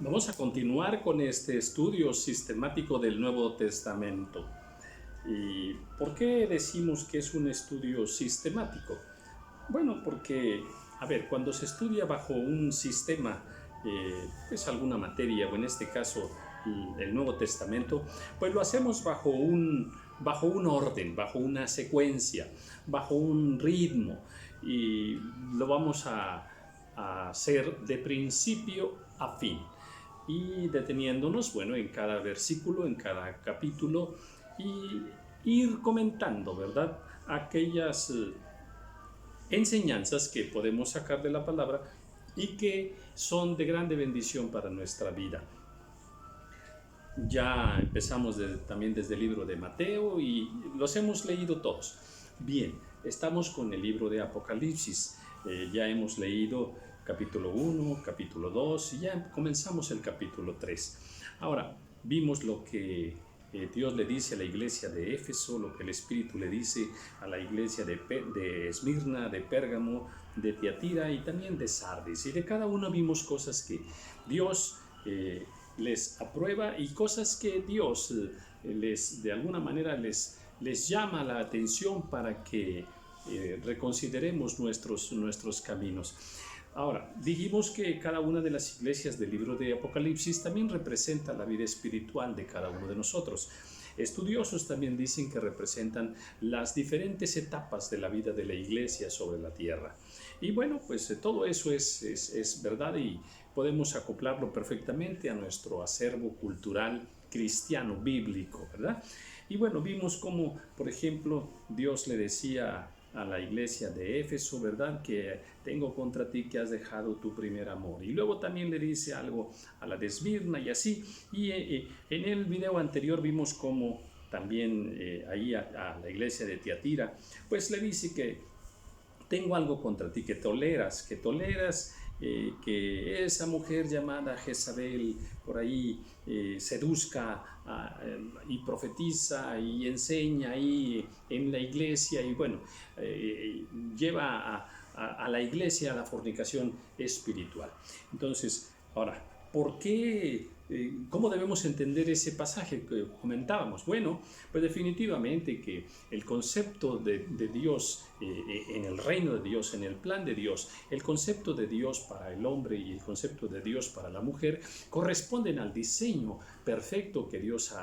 Vamos a continuar con este estudio sistemático del Nuevo Testamento. ¿Y por qué decimos que es un estudio sistemático? Bueno, porque, cuando se estudia bajo un sistema, pues alguna materia, o en este caso el Nuevo Testamento, pues lo hacemos bajo un orden, bajo una secuencia, bajo un ritmo, y lo vamos a hacer de principio a fin, y deteniéndonos, bueno, en cada versículo, en cada capítulo, y ir comentando, ¿verdad?, aquellas enseñanzas que podemos sacar de la palabra y que son de grande bendición para nuestra vida. Ya empezamos también desde el libro de Mateo y los hemos leído todos. Bien, estamos con el libro de Apocalipsis. Ya hemos leído capítulo 1, capítulo 2 y ya comenzamos el capítulo 3. Ahora, vimos lo que Dios le dice a la iglesia de Éfeso, lo que el Espíritu le dice a la iglesia de Esmirna, de Pérgamo, de Tiatira y también de Sardis. Y de cada uno vimos cosas que Dios les aprueba y cosas que Dios de alguna manera les llama la atención para que reconsideremos nuestros caminos. Ahora, dijimos que cada una de las iglesias del libro de Apocalipsis también representa la vida espiritual de cada uno de nosotros. Estudiosos también dicen que representan las diferentes etapas de la vida de la iglesia sobre la tierra. Y bueno, pues todo eso es verdad y podemos acoplarlo perfectamente a nuestro acervo cultural cristiano, bíblico, ¿verdad? Y bueno, vimos cómo, por ejemplo, Dios le decía a la iglesia de Éfeso, ¿verdad?, que tengo contra ti que has dejado tu primer amor. Y luego también le dice algo a la de Esmirna y así. Y en el video anterior vimos cómo también ahí a la iglesia de Tiatira, pues le dice que tengo algo contra ti, que toleras que esa mujer llamada Jezabel por ahí seduzca y profetiza y enseña ahí en la iglesia y bueno, lleva a la iglesia a la fornicación espiritual. Entonces, ahora, ¿por qué? ¿Cómo debemos entender ese pasaje que comentábamos? Bueno, pues definitivamente que el concepto de Dios en el reino de Dios, en el plan de Dios, el concepto de Dios para el hombre y el concepto de Dios para la mujer corresponden al diseño perfecto que Dios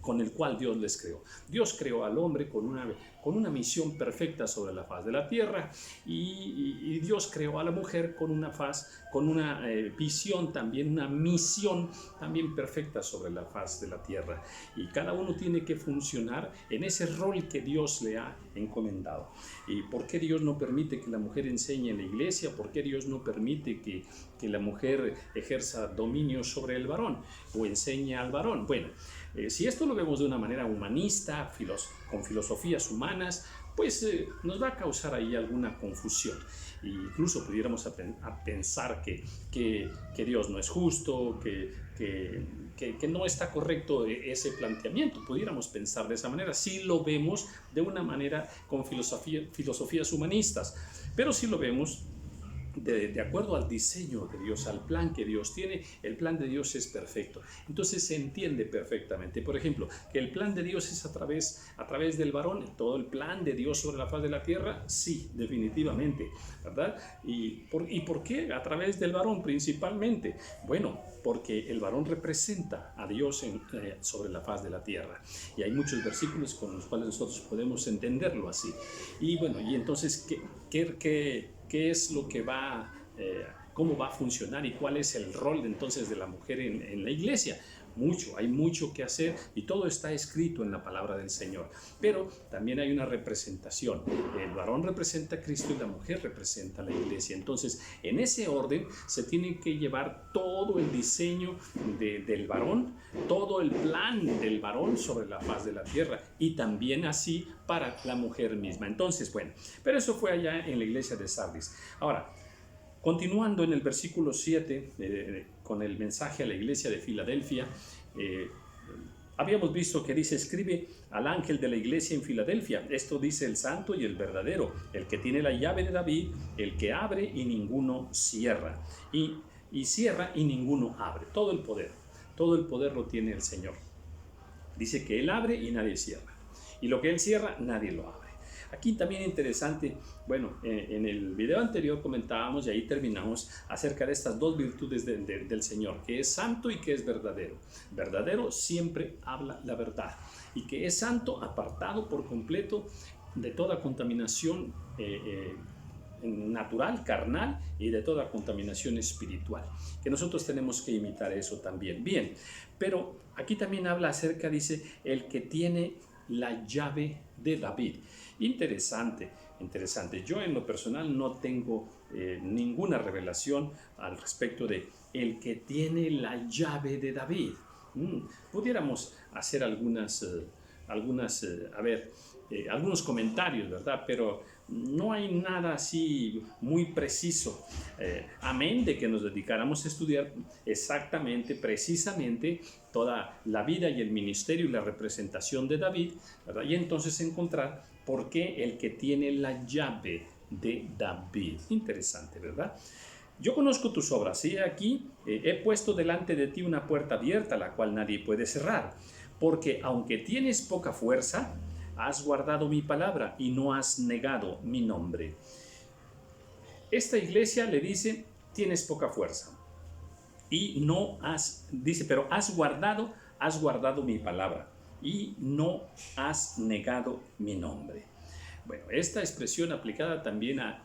con el cual Dios les creó. Dios creó al hombre con una misión perfecta sobre la faz de la tierra y Dios creó a la mujer con una visión también, una misión también perfecta sobre la faz de la tierra. Y cada uno tiene que funcionar en ese rol que Dios le ha encomendado. ¿Y por qué Dios no permite que la mujer enseñe en la iglesia? ¿Por qué Dios no permite que la mujer ejerza dominio sobre el varón o enseñe al varón? Bueno, si esto lo vemos de una manera humanista, con filosofías humanas, pues nos va a causar ahí alguna confusión. E incluso pudiéramos pensar que Dios no es justo, que no está correcto ese planteamiento. Pudiéramos pensar de esa manera si lo vemos de una manera con filosofías humanistas, pero si lo vemos de acuerdo al diseño de Dios, al plan que Dios tiene, el plan de Dios es perfecto. Entonces se entiende perfectamente. Por ejemplo, que el plan de Dios es a través del varón, todo el plan de Dios sobre la faz de la tierra, sí, definitivamente, ¿verdad? ¿Y por qué a través del varón principalmente? Bueno, porque el varón representa a Dios sobre la faz de la tierra. Y hay muchos versículos con los cuales nosotros podemos entenderlo así. Y bueno, y entonces, ¿qué es lo que cómo va a funcionar y cuál es el rol entonces de la mujer en la iglesia? Hay mucho que hacer y todo está escrito en la palabra del Señor. Pero también hay una representación. El varón representa a Cristo y la mujer representa a la iglesia. Entonces, en ese orden se tiene que llevar todo el diseño del varón, todo el plan del varón sobre la faz de la tierra y también así para la mujer misma. Entonces, bueno, pero eso fue allá en la iglesia de Sardis. Ahora, continuando en el versículo 7, con el mensaje a la iglesia de Filadelfia, habíamos visto que dice: escribe al ángel de la iglesia en Filadelfia, esto dice el santo y el verdadero, el que tiene la llave de David, el que abre y ninguno cierra. Y y cierra y ninguno abre. Todo el poder lo tiene el Señor. Dice que Él abre y nadie cierra. Y lo que Él cierra, nadie lo abre. Aquí también interesante, bueno, en el video anterior comentábamos y ahí terminamos acerca de estas dos virtudes del Señor, que es santo y que es verdadero. Verdadero siempre habla la verdad y que es santo, apartado por completo de toda contaminación natural, carnal y de toda contaminación espiritual, que nosotros tenemos que imitar eso también. Bien, pero aquí también habla acerca, dice, el que tiene la llave de David. Interesante, interesante. Yo en lo personal no tengo ninguna revelación al respecto de el que tiene la llave de David. Pudiéramos hacer algunos comentarios, ¿verdad? Pero no hay nada así muy preciso. Amén de que nos dedicáramos a estudiar exactamente, precisamente, toda la vida y el ministerio y la representación de David, ¿verdad? Y entonces encontrar por qué el que tiene la llave de David. Interesante, ¿verdad? Yo conozco tus obras, ¿sí? Aquí he puesto delante de ti una puerta abierta, la cual nadie puede cerrar, porque aunque tienes poca fuerza, has guardado mi palabra y no has negado mi nombre. Esta iglesia le dice, tienes poca fuerza y no has, dice, pero has guardado mi palabra y no has negado mi nombre. Bueno, esta expresión aplicada también a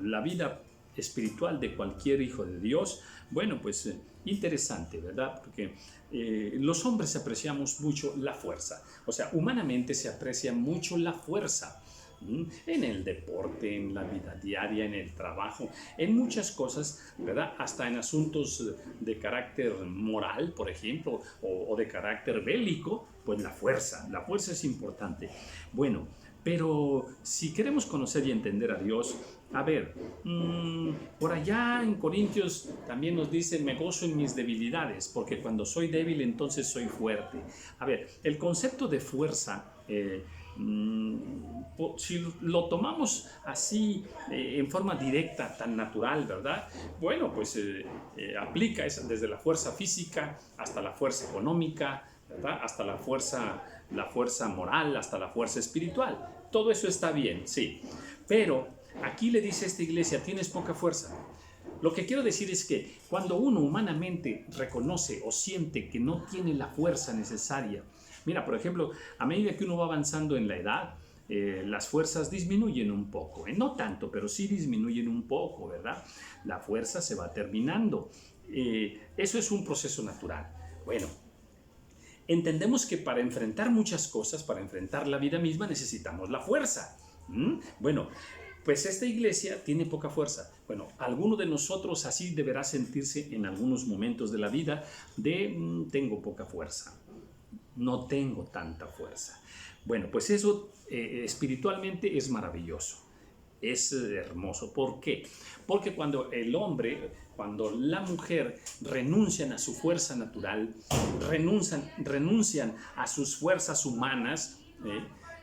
la vida espiritual de cualquier hijo de Dios, bueno, pues interesante, ¿verdad? Porque los hombres apreciamos mucho la fuerza, o sea, humanamente se aprecia mucho la fuerza en el deporte, en la vida diaria, en el trabajo, en muchas cosas, ¿verdad? Hasta en asuntos de carácter moral, por ejemplo, o de carácter bélico, pues la fuerza es importante. Bueno, pero si queremos conocer y entender a Dios, a ver, por allá en Corintios también nos dice, me gozo en mis debilidades, porque cuando soy débil entonces soy fuerte. A ver, el concepto de fuerza, si lo tomamos así en forma directa, tan natural, ¿verdad? Bueno, pues aplica desde la fuerza física hasta la fuerza económica, ¿verdad? Hasta la fuerza moral, hasta la fuerza espiritual. Todo eso está bien, sí. Pero aquí le dice a esta iglesia, tienes poca fuerza. Lo que quiero decir es que cuando uno humanamente reconoce o siente que no tiene la fuerza necesaria, mira, por ejemplo, a medida que uno va avanzando en la edad, las fuerzas disminuyen un poco, no tanto, pero sí disminuyen un poco, ¿verdad? La fuerza se va terminando. Eso es un proceso natural. Bueno, entendemos que para enfrentar muchas cosas, para enfrentar la vida misma, necesitamos la fuerza. Bueno, pues esta iglesia tiene poca fuerza. Bueno, alguno de nosotros así deberá sentirse en algunos momentos de la vida de tengo poca fuerza, no tengo tanta fuerza. Bueno, pues eso espiritualmente es maravilloso, es hermoso. ¿Por qué? Porque cuando el hombre, cuando la mujer renuncian a su fuerza natural, renuncian a sus fuerzas humanas,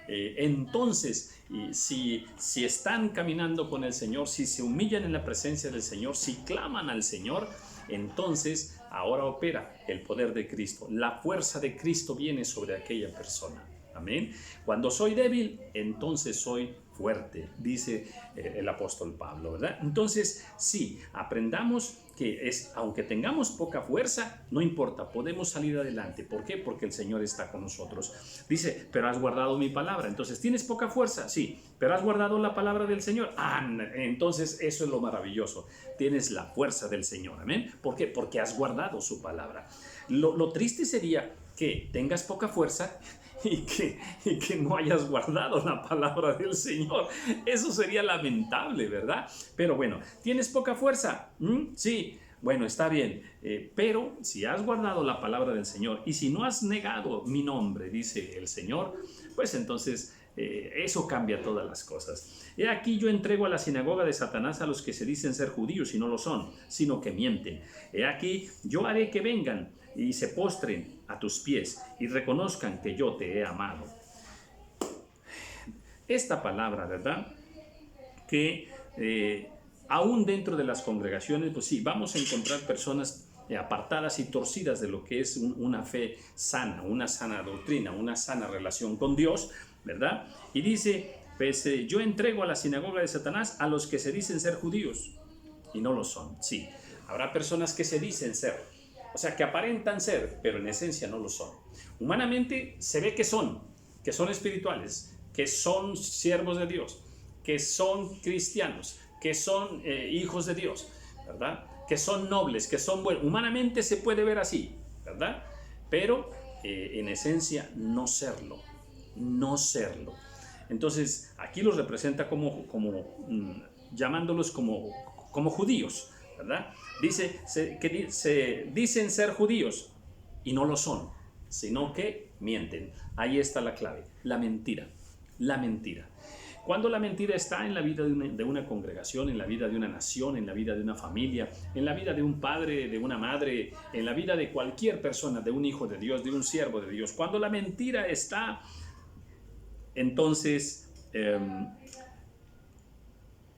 entonces, si están caminando con el Señor, si se humillan en la presencia del Señor, si claman al Señor, entonces ahora opera el poder de Cristo. La fuerza de Cristo viene sobre aquella persona. Amén. Cuando soy débil, entonces soy fuerte, dice el apóstol Pablo, ¿verdad? Entonces, sí, aprendamos que aunque tengamos poca fuerza, no importa, podemos salir adelante. ¿Por qué? Porque el Señor está con nosotros. Dice, pero has guardado mi palabra. Entonces, ¿tienes poca fuerza? Sí, pero has guardado la palabra del Señor. Entonces, eso es lo maravilloso. Tienes la fuerza del Señor. Amén. ¿Por qué? Porque has guardado su palabra. Lo triste sería que tengas poca fuerza y que no hayas guardado la palabra del Señor. Eso sería lamentable, ¿verdad? Pero bueno, ¿tienes poca fuerza? Sí, bueno, está bien, pero si has guardado la palabra del Señor y si no has negado mi nombre, dice el Señor, pues entonces eso cambia todas las cosas. He aquí yo entrego a la sinagoga de Satanás a los que se dicen ser judíos y no lo son, sino que mienten. He aquí yo haré que vengan y se postren a tus pies y reconozcan que yo te he amado. Esta palabra, ¿verdad? Que aún dentro de las congregaciones, pues sí, vamos a encontrar personas apartadas y torcidas de lo que es una fe sana, una sana doctrina, una sana relación con Dios, ¿verdad? Y dice, pues yo entrego a la sinagoga de Satanás a los que se dicen ser judíos y no lo son. Sí, habrá personas que se dicen ser, o sea, que aparentan ser, pero en esencia no lo son. Humanamente se ve que son espirituales, que son siervos de Dios, que son cristianos, que son hijos de Dios, ¿verdad? Que son nobles, que son buenos. Humanamente se puede ver así, ¿verdad? Pero en esencia no serlo, no serlo. Entonces aquí los representa llamándolos como judíos, ¿verdad? Dice que se dicen ser judíos y no lo son, sino que mienten. Ahí está la clave, la mentira, la mentira. Cuando la mentira está en la vida de una congregación, en la vida de una nación, en la vida de una familia, en la vida de un padre, de una madre, en la vida de cualquier persona, de un hijo de Dios, de un siervo de Dios, cuando la mentira está, entonces,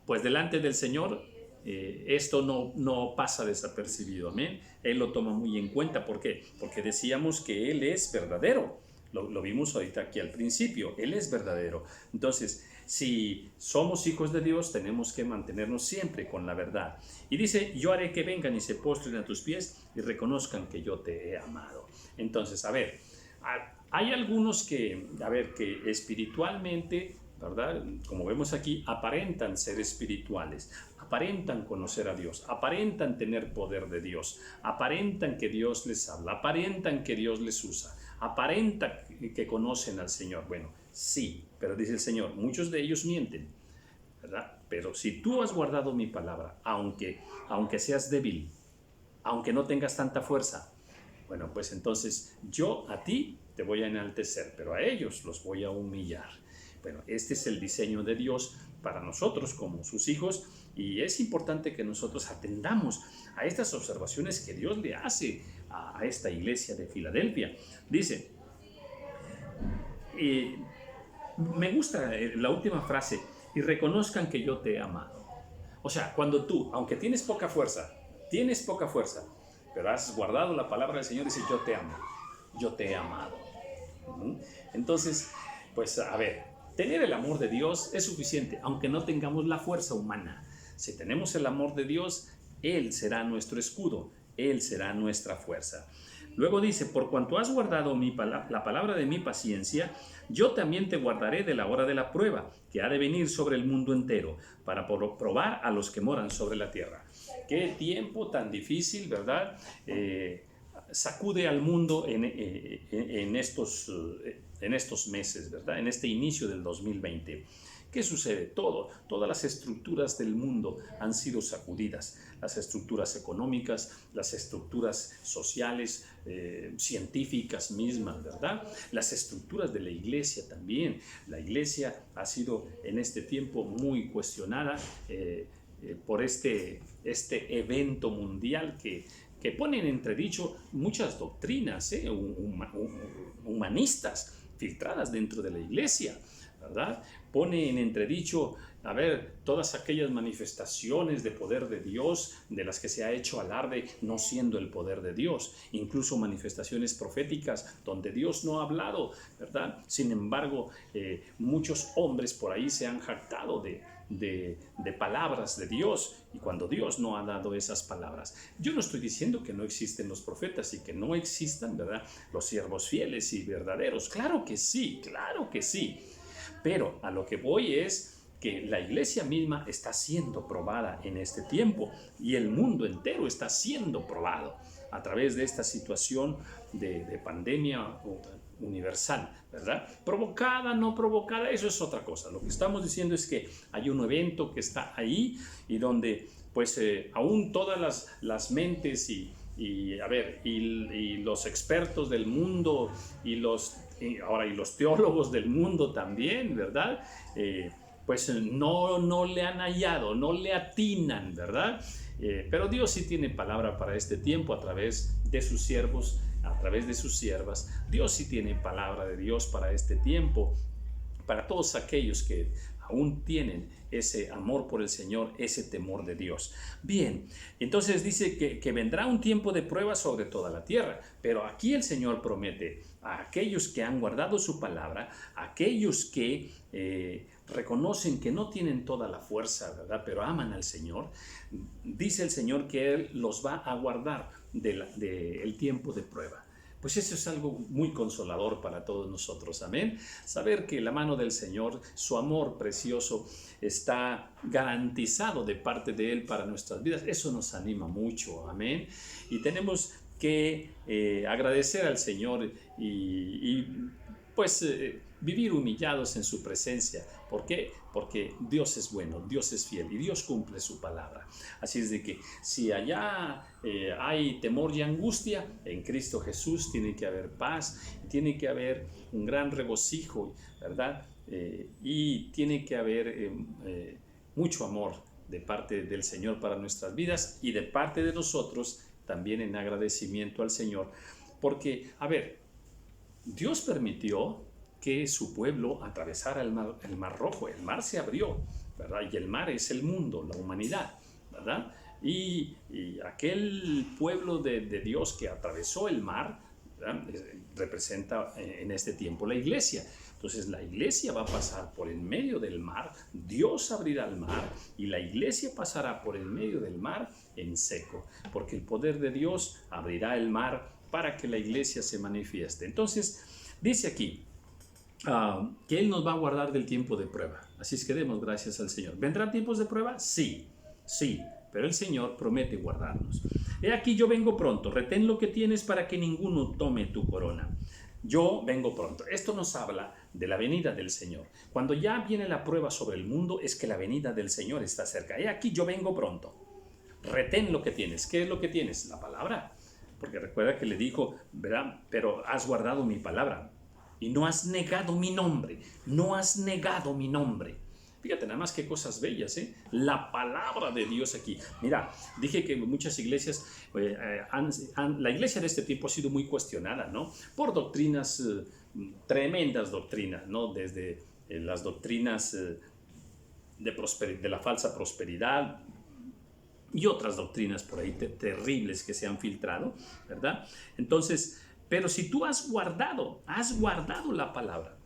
pues delante del Señor, esto no pasa desapercibido, amén. Él lo toma muy en cuenta. ¿Por qué? Porque decíamos que Él es verdadero. Lo vimos ahorita aquí al principio. Él es verdadero. Entonces, si somos hijos de Dios, tenemos que mantenernos siempre con la verdad. Y dice, yo haré que vengan y se postren a tus pies y reconozcan que yo te he amado. Entonces, a ver, hay algunos que espiritualmente, ¿verdad? Como vemos aquí, aparentan ser espirituales, aparentan conocer a Dios, aparentan tener poder de Dios, aparentan que Dios les habla, aparentan que Dios les usa, aparentan que conocen al Señor. Bueno, sí, pero dice el Señor, muchos de ellos mienten, ¿verdad? Pero si tú has guardado mi palabra, aunque seas débil, aunque no tengas tanta fuerza, bueno, pues entonces yo a ti te voy a enaltecer, pero a ellos los voy a humillar. Bueno, este es el diseño de Dios para nosotros como sus hijos, y es importante que nosotros atendamos a estas observaciones que Dios le hace a esta iglesia de Filadelfia. Dice, me gusta la última frase, y reconozcan que yo te he amado. O sea, cuando tú, aunque tienes poca fuerza, pero has guardado la palabra del Señor, dice, yo te amo, yo te he amado. Entonces, pues a ver, tener el amor de Dios es suficiente, aunque no tengamos la fuerza humana. Si tenemos el amor de Dios, Él será nuestro escudo, Él será nuestra fuerza. Luego dice, por cuanto has guardado la palabra de mi paciencia, yo también te guardaré de la hora de la prueba, que ha de venir sobre el mundo entero, para probar a los que moran sobre la tierra. Qué tiempo tan difícil, ¿verdad? Sacude al mundo en estos meses, ¿verdad? En este inicio del 2020. ¿Qué sucede? Todas las estructuras del mundo han sido sacudidas. Las estructuras económicas, las estructuras sociales, científicas mismas, ¿verdad? Las estructuras de la iglesia también. La iglesia ha sido en este tiempo muy cuestionada por este evento mundial que pone en entredicho muchas doctrinas humanistas filtradas dentro de la iglesia, ¿verdad? Pone en entredicho, todas aquellas manifestaciones de poder de Dios de las que se ha hecho alarde, no siendo el poder de Dios, incluso manifestaciones proféticas donde Dios no ha hablado, ¿verdad? Sin embargo, muchos hombres por ahí se han jactado de palabras de Dios, y cuando Dios no ha dado esas palabras. Yo no estoy diciendo que no existen los profetas y que no existan, ¿verdad?, los siervos fieles y verdaderos. Claro que sí, pero a lo que voy es que la iglesia misma está siendo probada en este tiempo, y el mundo entero está siendo probado a través de esta situación de pandemia universal, ¿verdad? Provocada, no provocada, eso es otra cosa. Lo que estamos diciendo es que hay un evento que está ahí, y donde pues aún todas las mentes y los expertos del mundo y los teólogos del mundo también, ¿verdad? Pues no le han hallado, no le atinan, ¿verdad? Pero Dios sí tiene palabra para este tiempo a través de sus siervos, a través de sus siervas. Dios sí tiene palabra de Dios para este tiempo, para todos aquellos que aún tienen ese amor por el Señor, ese temor de Dios. Bien, entonces dice que vendrá un tiempo de prueba sobre toda la tierra, pero aquí el Señor promete a aquellos que han guardado su palabra, a aquellos que reconocen que no tienen toda la fuerza, ¿verdad? Pero aman al Señor, dice el Señor que Él los va a guardar del tiempo de prueba. Pues eso es algo muy consolador para todos nosotros, amén. Saber que la mano del Señor, su amor precioso, está garantizado de parte de Él para nuestras vidas. Eso nos anima mucho, amén. Y tenemos que agradecer al Señor y vivir humillados en su presencia. ¿Por qué? Porque Dios es bueno, Dios es fiel y Dios cumple su palabra. Así es de que si allá hay temor y angustia, en Cristo Jesús tiene que haber paz, tiene que haber un gran regocijo, ¿verdad? Y tiene que haber mucho amor de parte del Señor para nuestras vidas y de parte de nosotros también en agradecimiento al Señor. Porque, a ver, Dios permitió que su pueblo atravesara el mar Rojo. El mar se abrió, ¿verdad? Y el mar es el mundo, la humanidad, ¿verdad? Y aquel pueblo de Dios que atravesó el mar, ¿verdad? Representa en este tiempo la iglesia. Entonces la iglesia va a pasar por el medio del mar, Dios abrirá el mar y la iglesia pasará por el medio del mar en seco, porque el poder de Dios abrirá el mar para que la iglesia se manifieste. Entonces dice aquí, que Él nos va a guardar del tiempo de prueba. Así es que demos gracias al Señor. ¿Vendrán tiempos de prueba? Sí, pero el Señor promete guardarnos. He aquí yo vengo pronto, retén lo que tienes para que ninguno tome tu corona. Yo vengo pronto. Esto nos habla de la venida del Señor. Cuando ya viene la prueba sobre el mundo, es que la venida del Señor está cerca. He aquí yo vengo pronto. Retén lo que tienes. ¿Qué es lo que tienes? La palabra. Porque recuerda que le dijo, ¿verdad? Pero has guardado mi palabra. Y no has negado mi nombre, no has negado mi nombre. Fíjate nada más qué cosas bellas, ¿eh? La palabra de Dios aquí. Mira, dije que muchas iglesias, la iglesia de este tiempo ha sido muy cuestionada, ¿no? Por doctrinas, tremendas doctrinas, ¿no? Desde las doctrinas de la falsa prosperidad y otras doctrinas por ahí terribles que se han filtrado, ¿verdad? Entonces, pero si tú has guardado la palabra,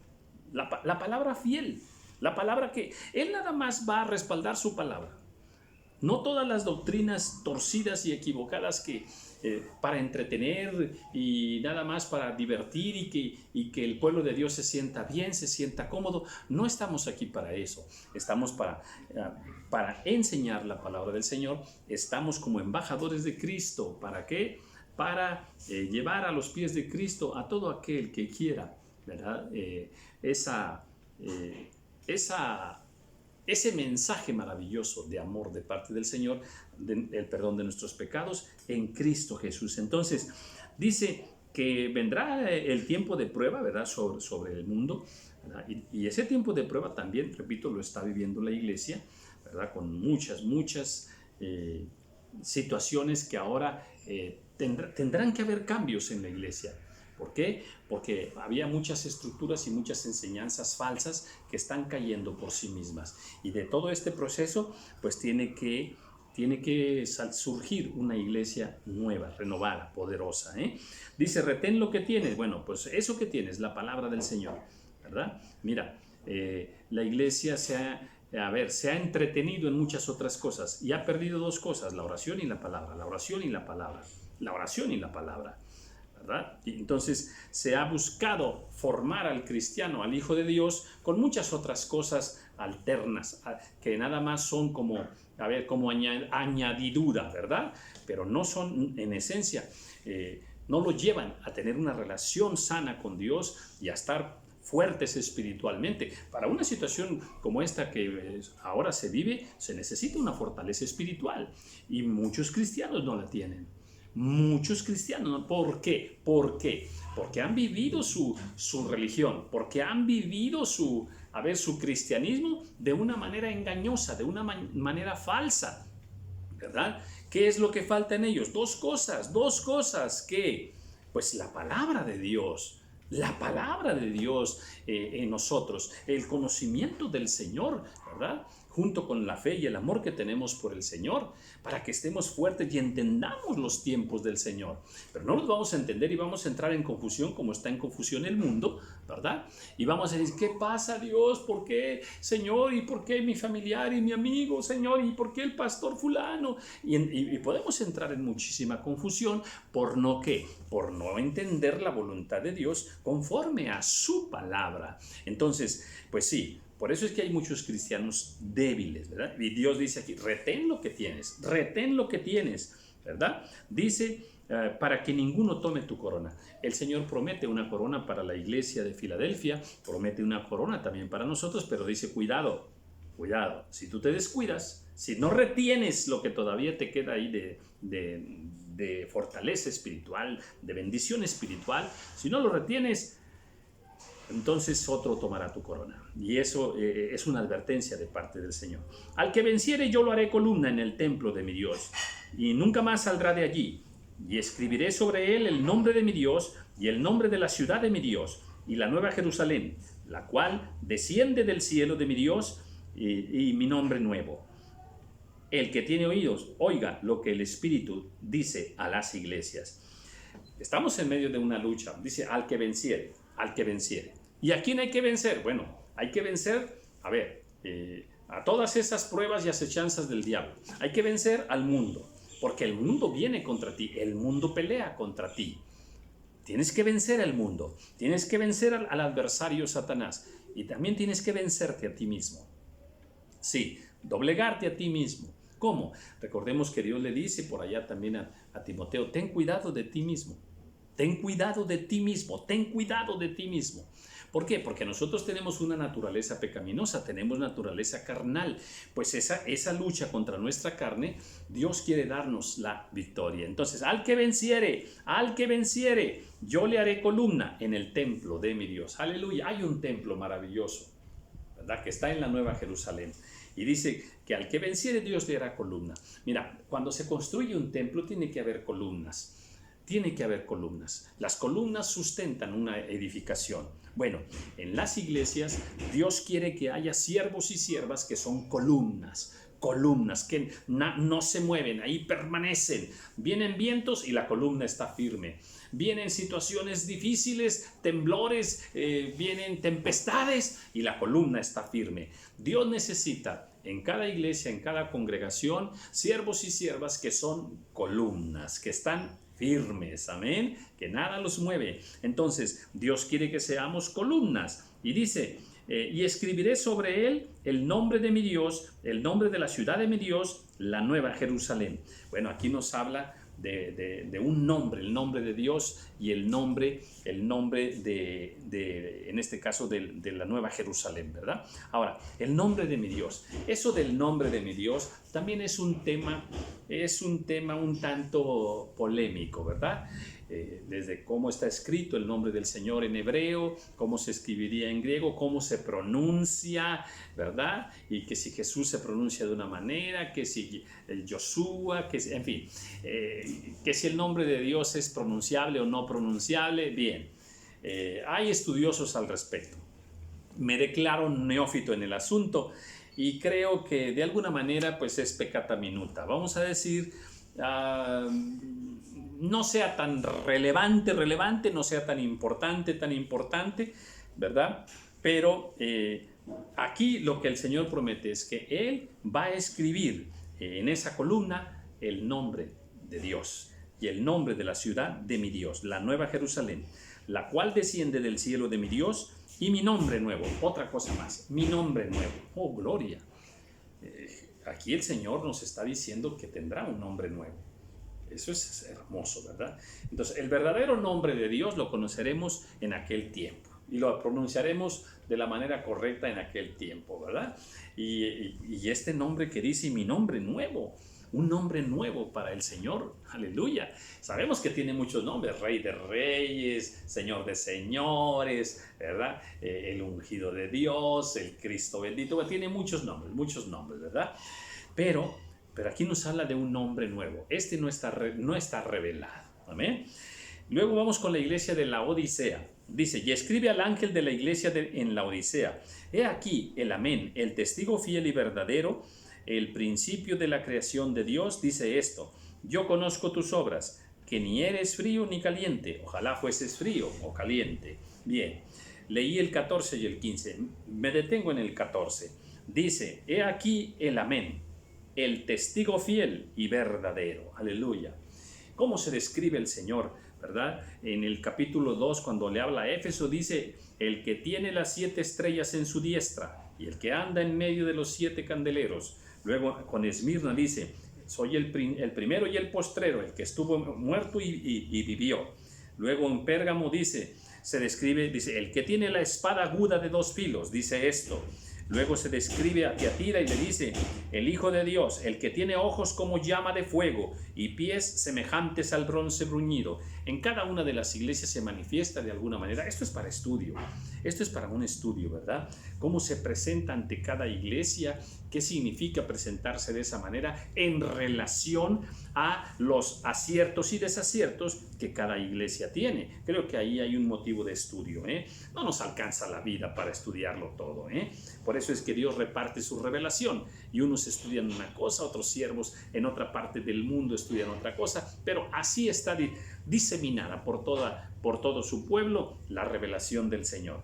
la palabra fiel, la palabra que Él nada más va a respaldar su palabra. No todas las doctrinas torcidas y equivocadas que para entretener y nada más para divertir y que el pueblo de Dios se sienta bien, se sienta cómodo. No estamos aquí para eso. Estamos para enseñar la palabra del Señor. Estamos como embajadores de Cristo. ¿Para qué? Para llevar a los pies de Cristo a todo aquel que quiera, ¿verdad? Ese mensaje maravilloso de amor de parte del Señor, el perdón de nuestros pecados en Cristo Jesús. Entonces, dice que vendrá el tiempo de prueba, ¿verdad? Sobre el mundo, ¿verdad? Y ese tiempo de prueba también, repito, lo está viviendo la iglesia, ¿verdad? Con muchas situaciones que ahora tendrán que haber cambios en la iglesia. ¿Por qué? Porque había muchas estructuras y muchas enseñanzas falsas que están cayendo por sí mismas. Y de todo este proceso, pues tiene que surgir una iglesia nueva, renovada, poderosa, ¿eh? Dice, retén lo que tienes. Bueno, pues eso que tienes, la palabra del Señor, ¿verdad? Mira, la iglesia se ha entretenido en muchas otras cosas y ha perdido dos cosas, la oración y la palabra, la oración y la palabra, la oración y la palabra, ¿verdad? Y entonces se ha buscado formar al cristiano, al Hijo de Dios, con muchas otras cosas alternas, que nada más son como añadidura, ¿verdad? Pero no son en esencia, no lo llevan a tener una relación sana con Dios y a estar fuertes espiritualmente. Para una situación como esta que ahora se vive, se necesita una fortaleza espiritual y muchos cristianos no la tienen. Muchos cristianos, ¿no? ¿Por qué? ¿Por qué? Porque han vivido su religión, porque han vivido su cristianismo de una manera engañosa, de una manera falsa, ¿verdad? ¿Qué es lo que falta en ellos? Dos cosas, que pues la palabra de Dios, la palabra de Dios en nosotros, el conocimiento del Señor, ¿verdad? Junto con la fe y el amor que tenemos por el Señor, para que estemos fuertes y entendamos los tiempos del Señor. Pero no los vamos a entender y vamos a entrar en confusión como está en confusión el mundo, ¿verdad? Y vamos a decir, ¿qué pasa, Dios? ¿Por qué, Señor? ¿Y por qué mi familiar y mi amigo, Señor? ¿Y por qué el pastor fulano? Y podemos entrar en muchísima confusión por no ¿qué? Por no entender la voluntad de Dios conforme a su palabra. Entonces, pues sí, por eso es que hay muchos cristianos débiles, ¿verdad? Y Dios dice aquí, retén lo que tienes, ¿verdad? Dice, para que ninguno tome tu corona. El Señor promete una corona para la iglesia de Filadelfia, promete una corona también para nosotros, pero dice, cuidado, si tú te descuidas, si no retienes lo que todavía te queda ahí de fortaleza espiritual, de bendición espiritual, si no lo retienes, entonces otro tomará tu corona. Y eso es una advertencia de parte del Señor. Al que venciere yo lo haré columna en el templo de mi Dios, y nunca más saldrá de allí. Y escribiré sobre él el nombre de mi Dios, y el nombre de la ciudad de mi Dios, y la nueva Jerusalén, la cual desciende del cielo de mi Dios, y mi nombre nuevo. El que tiene oídos, oiga lo que el Espíritu dice a las iglesias. Estamos en medio de una lucha. Dice, al que venciere. ¿Y a quién hay que vencer? Bueno, hay que vencer, a todas esas pruebas y acechanzas del diablo. Hay que vencer al mundo, porque el mundo viene contra ti, el mundo pelea contra ti. Tienes que vencer al mundo, tienes que vencer al adversario Satanás, y también tienes que vencerte a ti mismo. Sí, doblegarte a ti mismo. ¿Cómo? Recordemos que Dios le dice por allá también a Timoteo, ten cuidado de ti mismo. Ten cuidado de ti mismo, ten cuidado de ti mismo. ¿Por qué? Porque nosotros tenemos una naturaleza pecaminosa, tenemos naturaleza carnal. Pues esa lucha contra nuestra carne, Dios quiere darnos la victoria. Entonces, al que venciere, yo le haré columna en el templo de mi Dios. Aleluya, hay un templo maravilloso, ¿verdad? Que está en la Nueva Jerusalén. Y dice que al que venciere, Dios le hará columna. Mira, cuando se construye un templo tiene que haber columnas. Las columnas sustentan una edificación. Bueno, en las iglesias Dios quiere que haya siervos y siervas que son columnas que no se mueven, ahí permanecen. Vienen vientos y la columna está firme. Vienen situaciones difíciles, temblores, vienen tempestades y la columna está firme. Dios necesita en cada iglesia, en cada congregación, siervos y siervas que son columnas, que están firmes, amén, que nada los mueve. Entonces, Dios quiere que seamos columnas. Y dice, y escribiré sobre él el nombre de mi Dios, el nombre de la ciudad de mi Dios, la nueva Jerusalén. Bueno, aquí nos habla de un nombre, el nombre de Dios y el nombre en este caso de la nueva Jerusalén, ¿verdad? Ahora, el nombre de mi Dios. Eso del nombre de mi Dios también es un tema un tanto polémico, ¿verdad? Desde cómo está escrito el nombre del Señor en hebreo, cómo se escribiría en griego, cómo se pronuncia, ¿verdad? Y que si Jesús se pronuncia de una manera, que si el Joshua, en fin, que si el nombre de Dios es pronunciable o no pronunciable. Bien, hay estudiosos al respecto. Me declaro neófito en el asunto y creo que de alguna manera pues es peccata minuta. Vamos a decir, no sea tan relevante, no sea tan importante, ¿verdad? Pero aquí lo que el Señor promete es que Él va a escribir en esa columna el nombre de Dios y el nombre de la ciudad de mi Dios, la nueva Jerusalén, la cual desciende del cielo de mi Dios, y mi nombre nuevo. Otra cosa más, mi nombre nuevo. Oh, gloria. Aquí el Señor nos está diciendo que tendrá un nombre nuevo. Eso es hermoso, ¿verdad? Entonces, el verdadero nombre de Dios lo conoceremos en aquel tiempo y lo pronunciaremos de la manera correcta en aquel tiempo, ¿verdad? Y este nombre que dice mi nombre nuevo, un nombre nuevo para el Señor, aleluya. Sabemos que tiene muchos nombres, Rey de Reyes, Señor de Señores, ¿verdad? El ungido de Dios, el Cristo bendito, tiene muchos nombres, ¿verdad? Pero aquí nos habla de un nombre nuevo. Este no está revelado. Amén. Luego vamos con la iglesia de la Odisea. Dice, y escribe al ángel de la iglesia en la Odisea. He aquí el amén, el testigo fiel y verdadero, el principio de la creación de Dios, dice esto. Yo conozco tus obras, que ni eres frío ni caliente. Ojalá fueses frío o caliente. Bien, leí el 14 y el 15. Me detengo en el 14. Dice, he aquí el amén, el testigo fiel y verdadero. Aleluya. ¿Cómo se describe el Señor, verdad? En el capítulo 2, cuando le habla a Éfeso, dice, el que tiene las 7 estrellas en su diestra y el que anda en medio de los 7 candeleros. Luego con Esmirna dice, soy el primero y el postrero, el que estuvo muerto y vivió. Luego en Pérgamo dice, se describe, dice, el que tiene la espada aguda de 2 filos, dice esto. Luego se describe a Tiatira y le dice, el Hijo de Dios, el que tiene ojos como llama de fuego y pies semejantes al bronce bruñido. En cada una de las iglesias se manifiesta de alguna manera. Esto es para estudio, esto es para un estudio, ¿verdad? Cómo se presenta ante cada iglesia, qué significa presentarse de esa manera en relación a los aciertos y desaciertos que cada iglesia tiene. Creo que ahí hay un motivo de estudio, ¿eh? No nos alcanza la vida para estudiarlo todo, ¿eh? Por eso es que Dios reparte su revelación y unos estudian una cosa, otros siervos en otra parte del mundo estudian otra cosa, pero así está diseminada por todo su pueblo la revelación del Señor.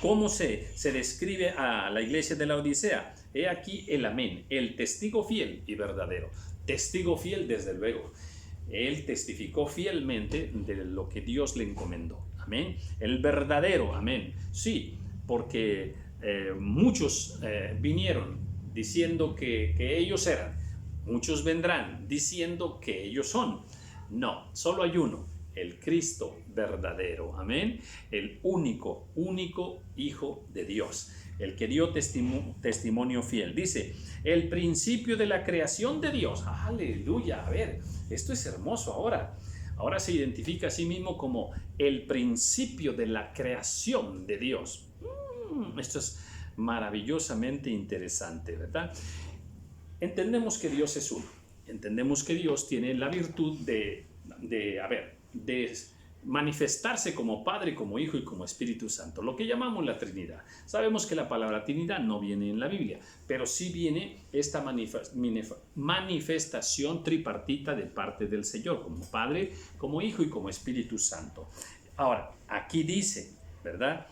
¿Cómo se describe a la iglesia de la Odisea? He aquí el amén, el testigo fiel y verdadero. Testigo fiel, desde luego. Él testificó fielmente de lo que Dios le encomendó. Amén. El verdadero, amén. Sí, porque muchos vinieron diciendo que ellos eran. Muchos vendrán diciendo que ellos son. No, solo hay uno, el Cristo verdadero. Amén. El único Hijo de Dios. El que dio testimonio fiel. Dice, el principio de la creación de Dios. Aleluya. A ver, esto es hermoso ahora. Ahora se identifica a sí mismo como el principio de la creación de Dios. Esto es maravillosamente interesante, ¿verdad? Entendemos que Dios es uno. Entendemos que Dios tiene la virtud de manifestarse como Padre, como Hijo y como Espíritu Santo, lo que llamamos la Trinidad. Sabemos que la palabra Trinidad no viene en la Biblia, pero sí viene esta manifestación tripartita de parte del Señor, como Padre, como Hijo y como Espíritu Santo. Ahora, aquí dice, ¿verdad?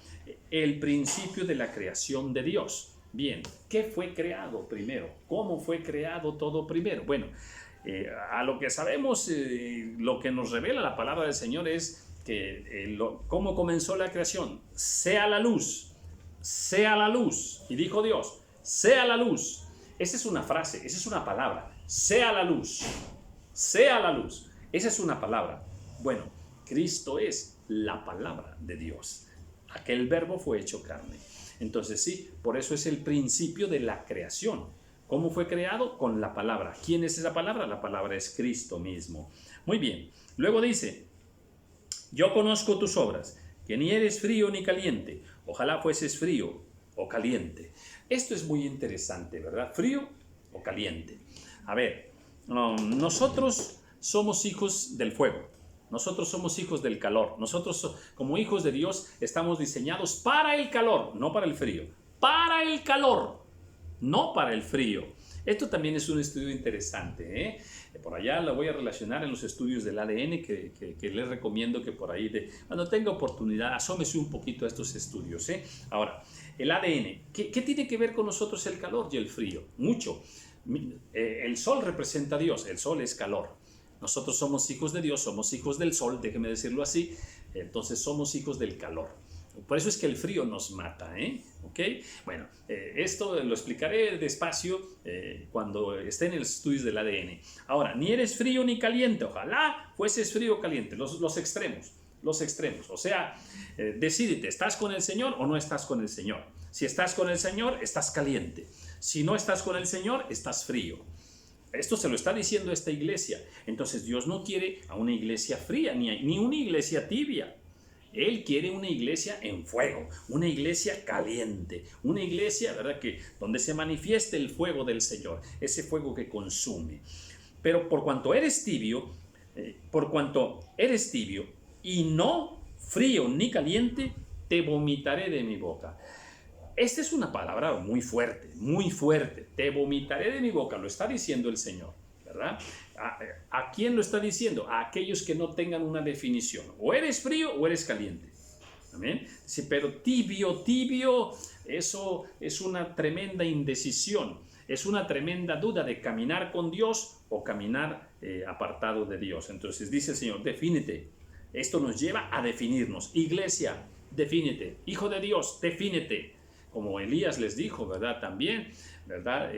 El principio de la creación de Dios. Bien, ¿qué fue creado primero? ¿Cómo fue creado todo primero? Bueno, a lo que sabemos, lo que nos revela la palabra del Señor es que cómo comenzó la creación. Sea la luz, sea la luz. Y dijo Dios, sea la luz. Esa es una frase, esa es una palabra. Sea la luz, sea la luz. Esa es una palabra. Bueno, Cristo es la palabra de Dios. Aquel verbo fue hecho carne. Entonces sí, por eso es el principio de la creación. ¿Cómo fue creado? Con la palabra. ¿Quién es esa palabra? La palabra es Cristo mismo. Muy bien. Luego dice, yo conozco tus obras, que ni eres frío ni caliente. Ojalá fueses frío o caliente. Esto es muy interesante, ¿verdad? Frío o caliente. A ver, nosotros somos hijos del fuego. Nosotros somos hijos del calor. Nosotros, como hijos de Dios, estamos diseñados para el calor, no para el frío. Para el calor, no para el frío. Esto también es un estudio interesante, ¿eh? Por allá lo voy a relacionar en los estudios del ADN que les recomiendo que por ahí, cuando tenga oportunidad, asómese un poquito a estos estudios, ¿eh? Ahora, el ADN, ¿qué tiene que ver con nosotros el calor y el frío? Mucho. El sol representa a Dios, el sol es calor. Nosotros somos hijos de Dios, somos hijos del sol, déjeme decirlo así, entonces somos hijos del calor. Por eso es que el frío nos mata, ¿eh? ¿Ok? Bueno, esto lo explicaré despacio cuando esté en los estudios del ADN. Ahora, ni eres frío ni caliente, ojalá fueses frío o caliente, los extremos. O sea, decídete, ¿estás con el Señor o no estás con el Señor? Si estás con el Señor, estás caliente. Si no estás con el Señor, estás frío. Esto se lo está diciendo esta iglesia. Entonces Dios no quiere a una iglesia fría ni una iglesia tibia. Él quiere una iglesia en fuego, una iglesia caliente, una iglesia, ¿verdad?, donde se manifieste el fuego del Señor, ese fuego que consume. Pero por cuanto eres tibio y no frío ni caliente, te vomitaré de mi boca. Esta es una palabra muy fuerte, muy fuerte. Te vomitaré de mi boca, lo está diciendo el Señor, ¿verdad? ¿A quién lo está diciendo? A aquellos que no tengan una definición. O eres frío o eres caliente. Amén. Sí, pero tibio, eso es una tremenda indecisión. Es una tremenda duda de caminar con Dios o caminar apartado de Dios. Entonces dice el Señor, defínete. Esto nos lleva a definirnos. Iglesia, defínete. Hijo de Dios, defínete. Como Elías les dijo, ¿verdad? También, ¿verdad?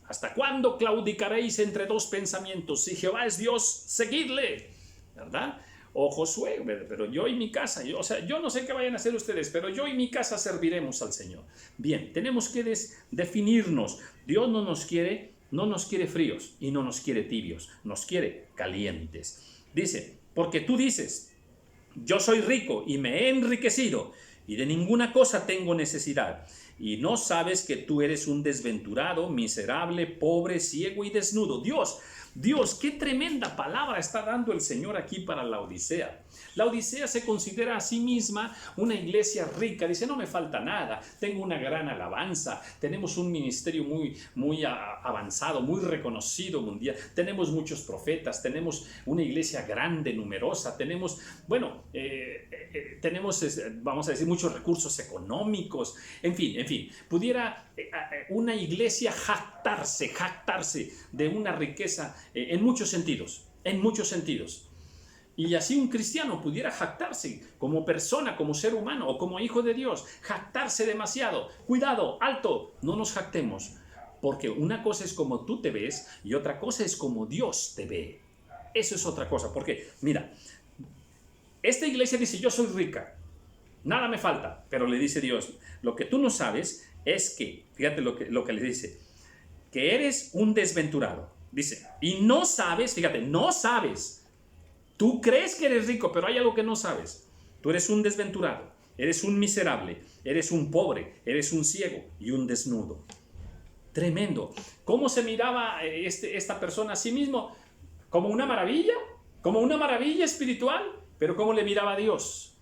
¿Hasta cuándo claudicaréis entre dos pensamientos? Si Jehová es Dios, seguidle, ¿verdad? O Josué, pero yo y mi casa, yo no sé qué vayan a hacer ustedes, pero yo y mi casa serviremos al Señor. Bien, tenemos que definirnos. Dios no nos quiere fríos y no nos quiere tibios, nos quiere calientes. Dice, porque tú dices, yo soy rico y me he enriquecido y de ninguna cosa tengo necesidad. Y no sabes que tú eres un desventurado, miserable, pobre, ciego y desnudo. Dios, qué tremenda palabra está dando el Señor aquí para la Odisea. La Odisea se considera a sí misma una iglesia rica. Dice, no me falta nada, tengo una gran alabanza, tenemos un ministerio muy avanzado, muy reconocido mundial, tenemos muchos profetas, tenemos una iglesia grande, numerosa, tenemos, vamos a decir, muchos recursos económicos, en fin, pudiera una iglesia jactarse de una riqueza en muchos sentidos. Y así un cristiano pudiera jactarse como persona, como ser humano o como hijo de Dios, jactarse demasiado. Cuidado, alto, no nos jactemos, porque una cosa es como tú te ves y otra cosa es como Dios te ve. Eso es otra cosa, porque mira, esta iglesia dice, yo soy rica, nada me falta, pero le dice Dios, lo que tú no sabes es que, fíjate lo que le dice, que eres un desventurado. Dice, y no sabes, fíjate, no sabes. Tú crees que eres rico, pero hay algo que no sabes. Tú eres un desventurado, eres un miserable, eres un pobre, eres un ciego y un desnudo. Tremendo. ¿Cómo se miraba esta persona a sí mismo? Como una maravilla espiritual, pero ¿cómo le miraba a Dios?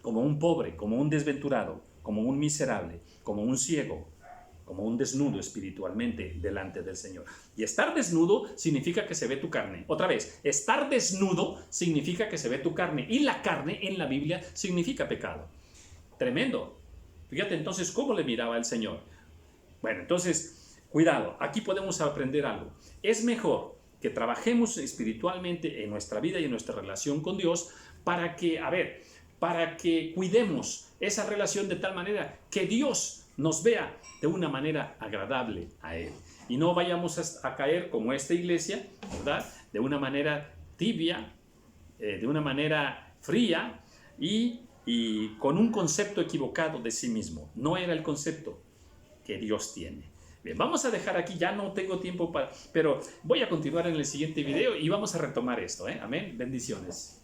Como un pobre, como un desventurado, como un miserable, como un ciego, como un desnudo espiritualmente delante del Señor. Y estar desnudo significa que se ve tu carne. Otra vez, estar desnudo significa que se ve tu carne. Y la carne en la Biblia significa pecado. Tremendo. Fíjate entonces cómo le miraba el Señor. Bueno, entonces, cuidado, aquí podemos aprender algo. Es mejor que trabajemos espiritualmente en nuestra vida y en nuestra relación con Dios para que cuidemos esa relación de tal manera que Dios nos vea de una manera agradable a Él. Y no vayamos a caer como esta iglesia, ¿verdad? De una manera tibia, de una manera fría y con un concepto equivocado de sí mismo. No era el concepto que Dios tiene. Bien, vamos a dejar aquí, ya no tengo tiempo pero voy a continuar en el siguiente video y vamos a retomar esto, ¿eh? Amén, bendiciones.